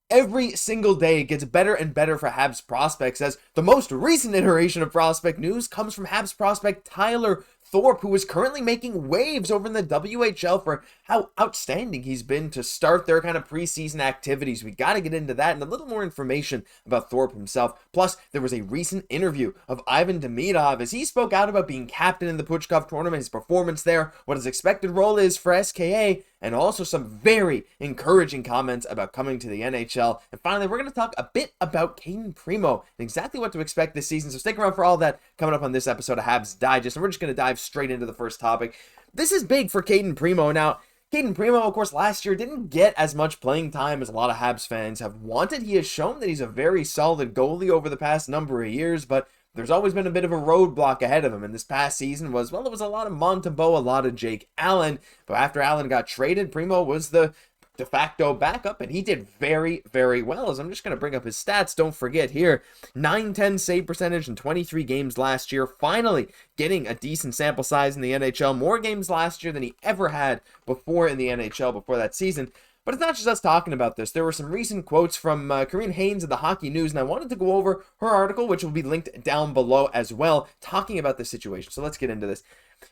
Every single day it gets better and better for Habs prospects, as the most recent iteration of prospect news comes from Habs prospect Tyler Thorpe, who is currently making waves over in the WHL for how outstanding he's been to start their kind of preseason activities. We got to get into that and a little more information about Thorpe himself. Plus, there was a recent interview of Ivan Demidov as he spoke out about being captain in the Puchkov tournament, his performance there, what his expected role is for SKA, and also some very encouraging comments about coming to the NHL. And finally, we're going to talk a bit about Cayden Primeau and exactly what to expect this season. So stick around for all that coming up on this episode of Habs Digest. And we're just going to dive straight into the first topic. This is big for Cayden Primeau. Now, Cayden Primeau, of course, last year didn't get as much playing time as a lot of Habs fans have wanted. He has shown that he's a very solid goalie over the past number of years, but there's always been a bit of a roadblock ahead of him, and this past season was, well, it was a lot of Montembeault, a lot of Jake Allen, but after Allen got traded, Primeau was the de facto backup, and he did very, very well. As I'm just going to bring up his stats, don't forget here, 910 save percentage in 23 games last year, finally getting a decent sample size in the NHL, more games last year than he ever had before in the NHL before that season. But it's not just us talking about this. There were some recent quotes from Corinne Haynes of the Hockey News, and I wanted to go over her article, which will be linked down below as well, talking about this situation. So let's get into this.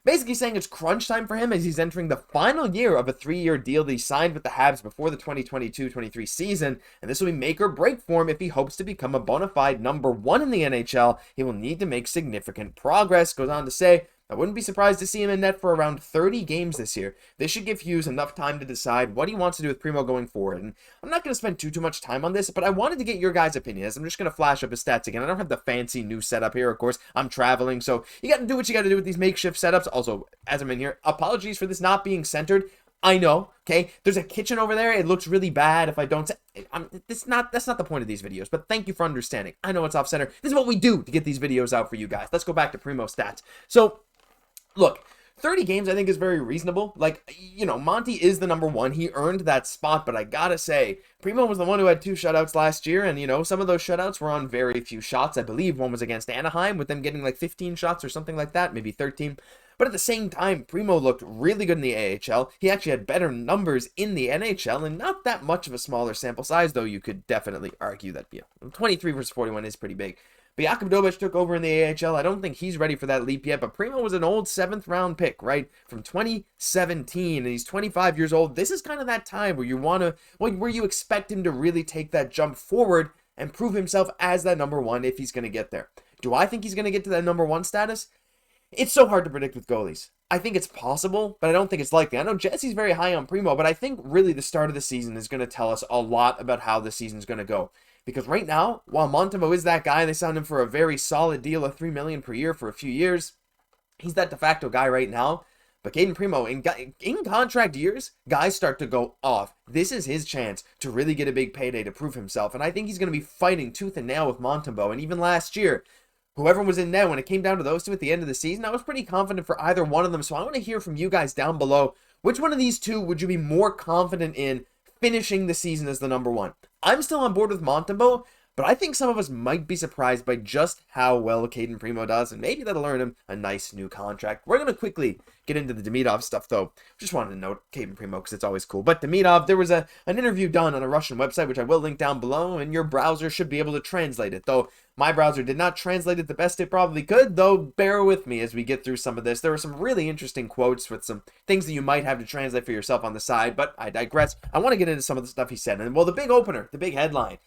Basically saying it's crunch time for him as he's entering the final year of a 3-year deal that he signed with the Habs before the 2022-23 season, and this will be make or break for him if he hopes to become a bona fide number one in the NHL. He will need to make significant progress. Goes on to say, I wouldn't be surprised to see him in net for around 30 games this year. This should give Hughes enough time to decide what he wants to do with Primeau going forward. And I'm not going to spend too much time on this, but I wanted to get your guys' opinion. As I'm just going to flash up his stats again. I don't have the fancy new setup here, of course. I'm traveling, so you got to do what you got to do with these makeshift setups. Also, as I'm in here, apologies for this not being centered. I know, okay? There's a kitchen over there. It looks really bad if I don't... that's not the point of these videos, but thank you for understanding. I know it's off-center. This is what we do to get these videos out for you guys. Let's go back to Primeau stats. So, look, 30 games I think is very reasonable. Like, you know, Monty is the number one. He earned that spot, but I gotta say, Primeau was the one who had 2 shutouts last year, and, you know, some of those shutouts were on very few shots. I believe one was against Anaheim, with them getting like 15 shots or something like that, maybe 13. But at the same time, Primeau looked really good in the AHL. He actually had better numbers in the NHL, and not that much of a smaller sample size, though you could definitely argue that, you know, 23 versus 41 is pretty big. But Jakub Dobeš took over in the AHL. I don't think he's ready for that leap yet, but Primeau was an old 7th round pick, right? From 2017, and he's 25 years old. This is kind of that time where you where you expect him to really take that jump forward and prove himself as that number one if he's going to get there. Do I think he's going to get to that number one status? It's so hard to predict with goalies. I think it's possible, but I don't think it's likely. I know Jesse's very high on Primeau, but I think really the start of the season is going to tell us a lot about how the season's going to go. Because right now, while Montembeault is that guy, they signed him for a very solid deal of $3 million per year for a few years. He's that de facto guy right now. But Cayden Primeau, in contract years, guys start to go off. This is his chance to really get a big payday to prove himself. And I think he's going to be fighting tooth and nail with Montembeault. And even last year, whoever was in net, when it came down to those two at the end of the season, I was pretty confident for either one of them. So I want to hear from you guys down below. Which one of these two would you be more confident in finishing the season as the number one? I'm still on board with Montembeault, but I think some of us might be surprised by just how well Cayden Primeau does, and maybe that'll earn him a nice new contract. We're going to quickly get into the Demidov stuff, though. Just wanted to note Cayden Primeau because it's always cool. But Demidov, there was an interview done on a Russian website, which I will link down below, and your browser should be able to translate it, though my browser did not translate it the best it probably could, though bear with me as we get through some of this. There were some really interesting quotes with some things that you might have to translate for yourself on the side, but I digress. I want to get into some of the stuff he said. And, well, the big opener, the big headline,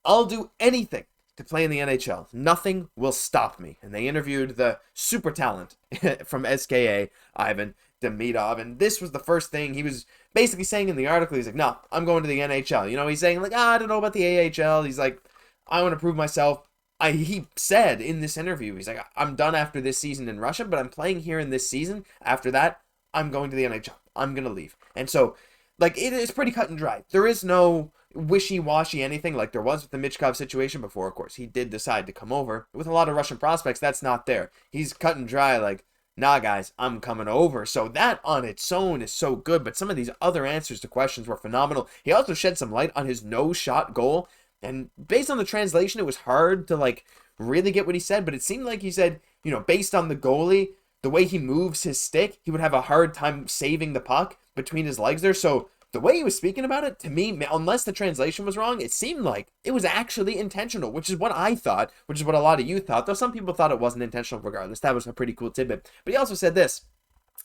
I'll do anything to play in the NHL. Nothing will stop me. And they interviewed the super talent from SKA, Ivan Demidov, and this was the first thing he was basically saying in the article. He's like, no, I'm going to the NHL. You know, he's saying, like, I don't know about the AHL. He's like, I want to prove myself. He said in this interview, he's like, I'm done after this season in Russia, but I'm playing here in this season. After that, I'm going to the NHL. I'm going to leave. And so, like, it is pretty cut and dry. There is no wishy-washy anything like there was with the Michkov situation before. Of course, he did decide to come over. With a lot of Russian prospects, that's not there. He's cut and dry, like, nah, guys, I'm coming over. So that on its own is so good, but some of these other answers to questions were phenomenal. He also shed some light on his no-shot goal. And based on the translation, it was hard to, like, really get what he said, but it seemed like he said, you know, based on the goalie, the way he moves his stick, he would have a hard time saving the puck between his legs there. So the way he was speaking about it, to me, unless the translation was wrong, it seemed like it was actually intentional, which is what I thought, which is what a lot of you thought, though some people thought it wasn't intentional regardless. That was a pretty cool tidbit. But he also said this.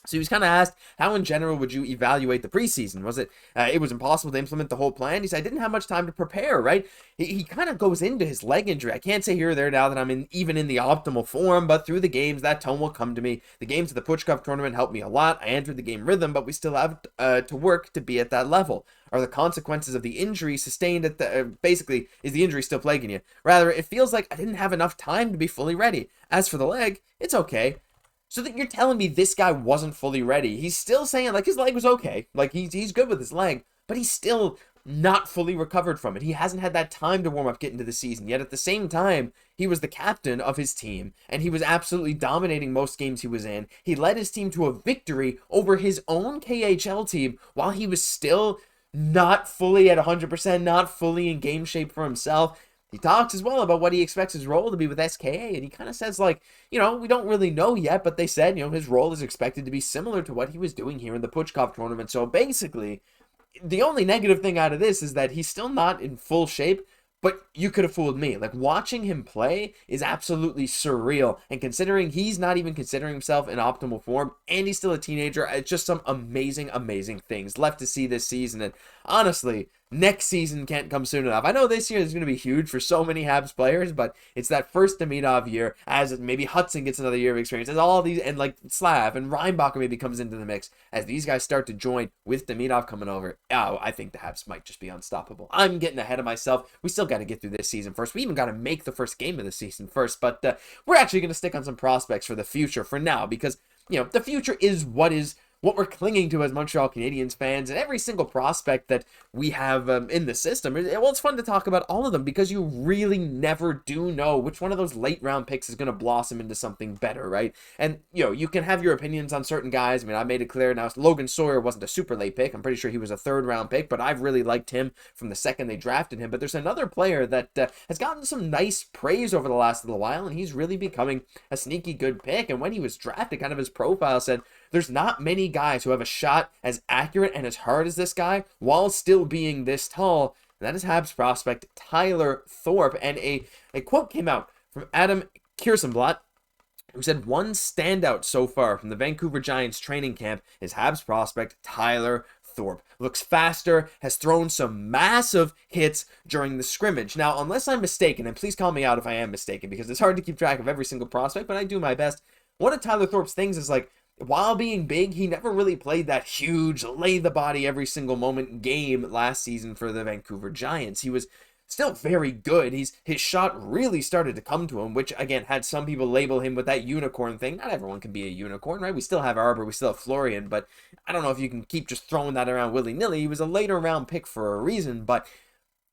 So he was kind of asked, how in general would you evaluate the preseason? Was it, it was impossible to implement the whole plan? He said, I didn't have much time to prepare, right? He kind of goes into his leg injury. I can't say here or there now that I'm even in the optimal form, but through the games, that tone will come to me. The games of the Puch Cup tournament helped me a lot. I entered the game rhythm, but we still have to work to be at that level. Are the consequences of the injury sustained at the, basically, is the injury still plaguing you? Rather, it feels like I didn't have enough time to be fully ready. As for the leg, it's okay. So that you're telling me this guy wasn't fully ready. He's still saying, like, his leg was okay. Like, he's good with his leg, but he's still not fully recovered from it. He hasn't had that time to warm up, get into the season. Yet at the same time, he was the captain of his team, and he was absolutely dominating most games he was in. He led his team to a victory over his own KHL team while he was still not fully at 100%, not fully in game shape for himself. He talks as well about what he expects his role to be with SKA, and he kind of says, like, you know, we don't really know yet, but they said, you know, his role is expected to be similar to what he was doing here in the Puchkov tournament. So basically, the only negative thing out of this is that he's still not in full shape, but you could have fooled me. Like, watching him play is absolutely surreal, and considering he's not even considering himself in optimal form, and he's still a teenager, it's just some amazing, amazing things left to see this season, and honestly, next season can't come soon enough. I know this year is going to be huge for so many Habs players, but it's that first Demidov year, as maybe Hudson gets another year of experience, as all these, and like Slav and Reinbacher maybe comes into the mix, as these guys start to join with Demidov coming over. Oh, I think the Habs might just be unstoppable. I'm getting ahead of myself. We still got to get through this season first. We even got to make the first game of the season first, but we're actually going to stick on some prospects for the future for now, because, you know, the future is what we're clinging to as Montreal Canadiens fans, and every single prospect that we have in the system, well, it's fun to talk about all of them because you really never do know which one of those late round picks is going to blossom into something better, right? And, you know, you can have your opinions on certain guys. I mean, I made it clear now, Logan Sawyer wasn't a super late pick. I'm pretty sure he was a third round pick, but I've really liked him from the second they drafted him. But there's another player that has gotten some nice praise over the last little while, and he's really becoming a sneaky good pick. And when he was drafted, kind of his profile said, there's not many guys who have a shot as accurate and as hard as this guy while still being this tall. And that is Habs prospect Tyler Thorpe. And a quote came out from Adam Kirsenblatt, who said, one standout so far from the Vancouver Giants training camp is Habs prospect Tyler Thorpe. Looks faster, has thrown some massive hits during the scrimmage. Now, unless I'm mistaken, and please call me out if I am mistaken, because it's hard to keep track of every single prospect, but I do my best. One of Tyler Thorpe's things is, like, while being big, he never really played that huge, lay the body every single moment game last season for the Vancouver Giants. He was still very good. His shot really started to come to him, which, again, had some people label him with that unicorn thing. Not everyone can be a unicorn, right? We still have Arber, we still have Florian, but I don't know if you can keep just throwing that around willy-nilly. He was a later round pick for a reason, but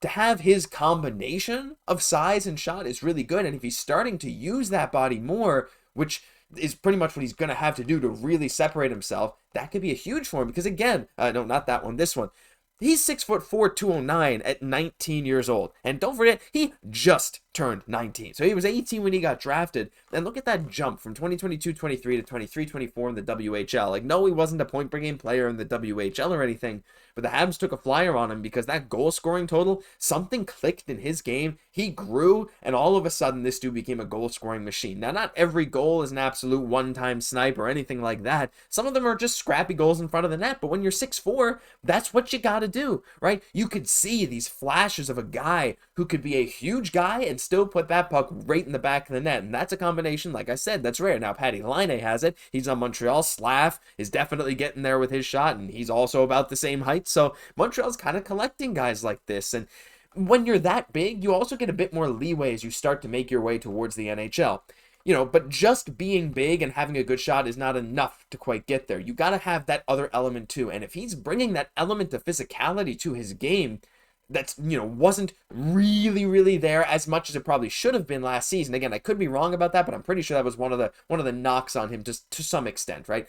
to have his combination of size and shot is really good, and if he's starting to use that body more, which is pretty much what he's going to have to do to really separate himself, that could be a huge for him, because again, no, not that one, this one. He's 6'4", 209 at 19 years old. And don't forget, he just turned 19. So he was 18 when he got drafted. And look at that jump from 2022-23 to 23-24 in the WHL. Like, no, he wasn't a point-per-game player in the WHL or anything, but the Habs took a flyer on him because that goal-scoring total, something clicked in his game. He grew, and all of a sudden, this dude became a goal-scoring machine. Now, not every goal is an absolute one-time snipe or anything like that. Some of them are just scrappy goals in front of the net, but when you're 6'4", that's what you gotta do, right? You could see these flashes of a guy who could be a huge guy and still put that puck right in the back of the net, and that's a combination, like I said, that's rare. Now, Patty Laine has it. He's on Montreal. Slav is definitely getting there with his shot, and he's also about the same height, so Montreal's kind of collecting guys like this, and when you're that big, you also get a bit more leeway as you start to make your way towards the NHL. You know, but just being big and having a good shot is not enough to quite get there. You got to have that other element too. And if he's bringing that element of physicality to his game, that's, you know, wasn't really there as much as it probably should have been last season. Again, I could be wrong about that, but I'm pretty sure that was one of the knocks on him just to some extent, right?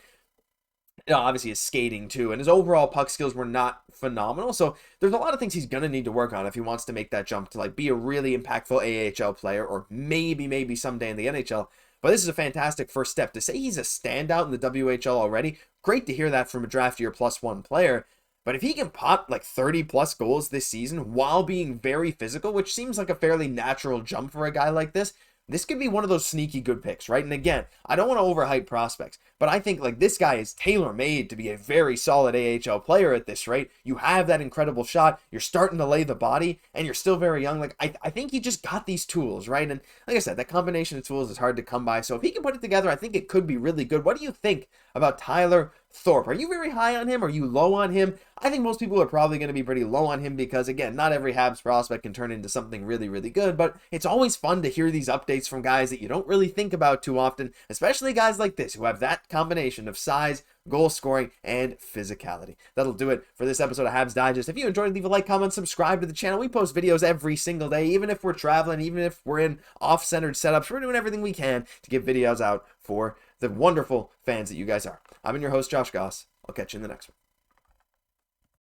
You know, obviously his skating too, and his overall puck skills were not phenomenal. So there's a lot of things he's gonna need to work on if he wants to make that jump to, like, be a really impactful AHL player, or maybe someday in the NHL. But this is a fantastic first step. To say he's a standout in the WHL already, great to hear that from a draft year +1 player. But if he can pop like 30 plus goals this season while being very physical, which seems like a fairly natural jump for a guy like this could be one of those sneaky good picks, right? And again, I don't want to overhype prospects, but I think like this guy is tailor-made to be a very solid AHL player at this rate. You have that incredible shot, you're starting to lay the body, and you're still very young. Like, I think he just got these tools, right? And like I said, that combination of tools is hard to come by. So if he can put it together, I think it could be really good. What do you think about Tyler Thorpe? Are you very high on him? Are you low on him? I think most people are probably going to be pretty low on him because, again, not every Habs prospect can turn into something really, really good, but it's always fun to hear these updates from guys that you don't really think about too often, especially guys like this who have that combination of size, goal scoring, and physicality. That'll do it for this episode of Habs Digest. If you enjoyed, leave a like, comment, subscribe to the channel. We post videos every single day, even if we're traveling, even if we're in off-centered setups. We're doing everything we can to get videos out for the wonderful fans that you guys are. I've been your host, Josh Gosse. I'll catch you in the next one.